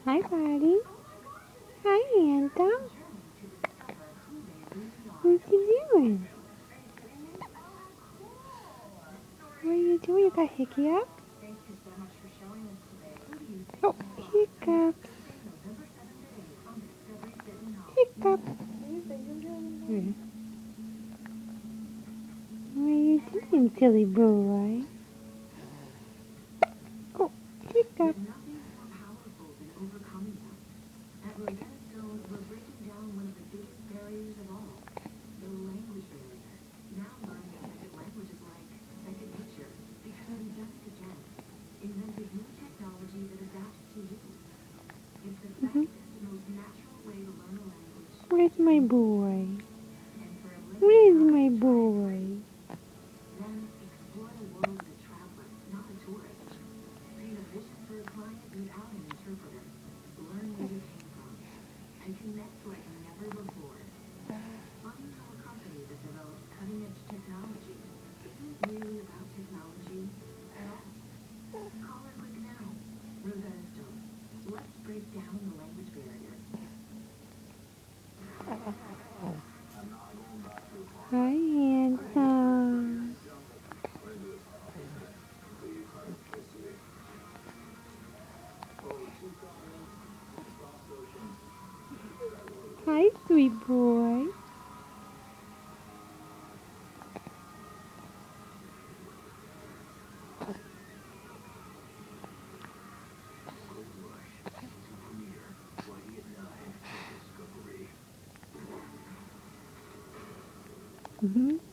Hi, buddy. Hi, Anthem. What you doing? What are you doing? You got hickey up? Oh, hiccups. Hiccup. Hmm. What are you doing, silly boy? Oh, hiccup. Mm-hmm. Where's my boy? Where's my boy? Hi, handsome. Hi, sweet boy. Mm-hmm.